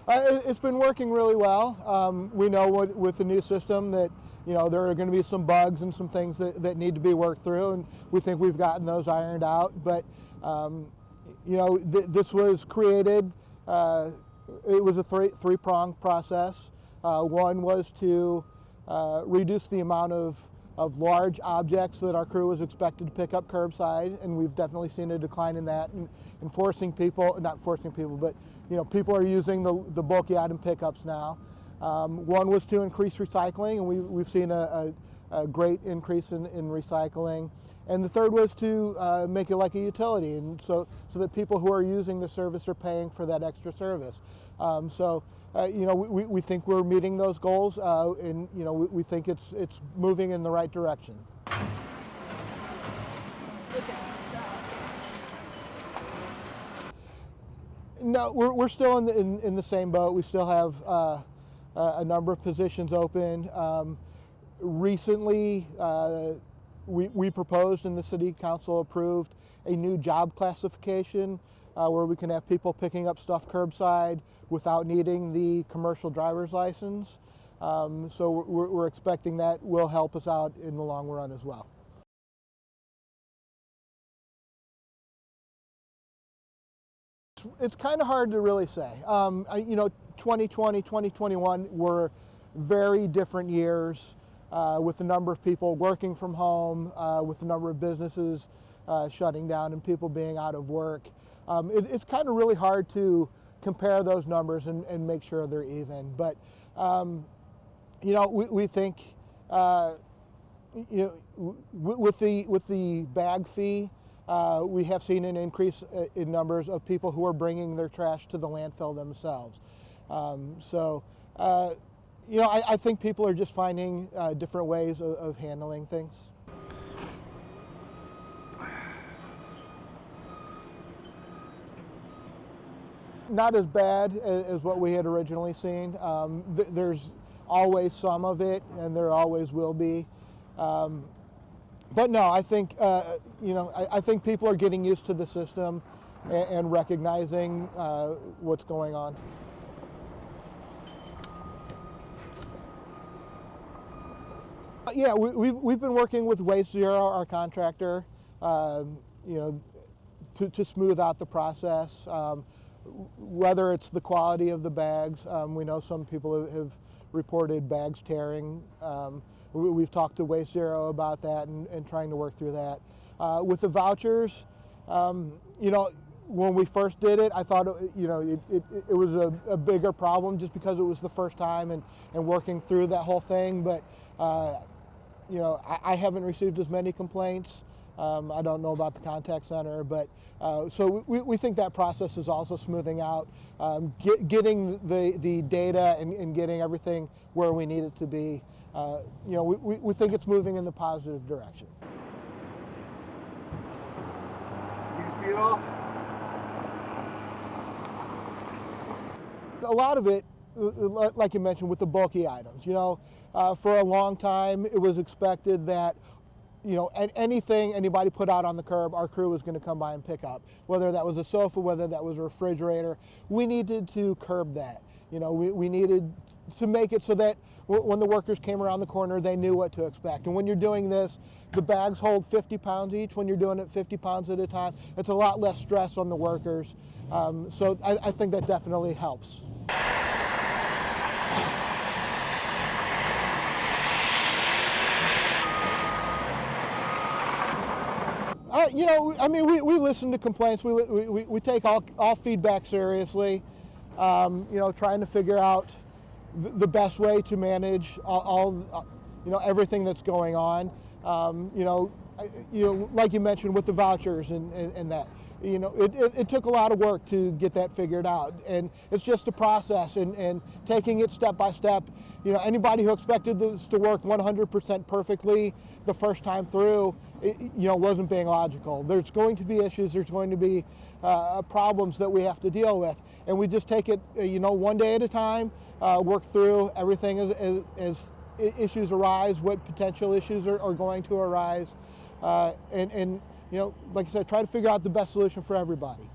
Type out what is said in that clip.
It's been working really well. We know with the new system that there are going to be some bugs and some things that need to be worked through, and we think we've gotten those ironed out. But this was created. It was a three-pronged process. One was to reduce the amount of large objects that our crew was expected to pick up curbside, and we've definitely seen a decline in that, and forcing people, not forcing people, but people are using the bulky item pickups now. One was to increase recycling, and we've seen a great increase in recycling. And the third was to make it like a utility, and so that people who are using the service are paying for that extra service. We think we're meeting those goals, and we think it's moving in the right direction. No, we're still in the same boat. We still have a number of positions open. Recently, we proposed and the City Council approved a new job classification where we can have people picking up stuff curbside without needing the commercial driver's license. So we're expecting that will help us out in the long run as well. It's kind of hard to really say. 2020, 2021 were very different years with the number of people working from home, with the number of businesses shutting down and people being out of work. It's kind of really hard to compare those numbers and make sure they're even. But we think with the bag fee, we have seen an increase in numbers of people who are bringing their trash to the landfill themselves. I think people are just finding different ways of handling things. Not as bad as what we had originally seen. There's always some of it, and there always will be. But no, I think I think people are getting used to the system and recognizing what's going on. Yeah, we've been working with Waste Zero, our contractor, to smooth out the process. Whether it's the quality of the bags, we know some people have reported bags tearing. We've talked to Waste Zero about that and trying to work through that. With the vouchers, when we first did it, I thought it was a bigger problem just because it was the first time and working through that whole thing. But I haven't received as many complaints. I don't know about the contact center, but so we think that process is also smoothing out, getting the data and getting everything where we need it to be. We think it's moving in the positive direction. You see it all? A lot of it, like you mentioned, with the bulky items. For a long time, it was expected that anything anybody put out on the curb, our crew was going to come by and pick up. Whether that was a sofa, whether that was a refrigerator, we needed to curb that. We needed to make it so that when the workers came around the corner, they knew what to expect. And when you're doing this, the bags hold 50 pounds each. When you're doing it 50 pounds at a time, it's a lot less stress on the workers. So I think that definitely helps. We listen to complaints. We take all feedback seriously. Trying to figure out the best way to manage all everything that's going on. Like you mentioned with the vouchers and that. It took a lot of work to get that figured out, and it's just a process and taking it step by step. Anybody who expected this to work 100% perfectly the first time through, wasn't being logical. There's going to be issues, there's going to be problems that we have to deal with, and we just take it, one day at a time, work through everything as issues arise, what potential issues are going to arise, and like I said, try to figure out the best solution for everybody.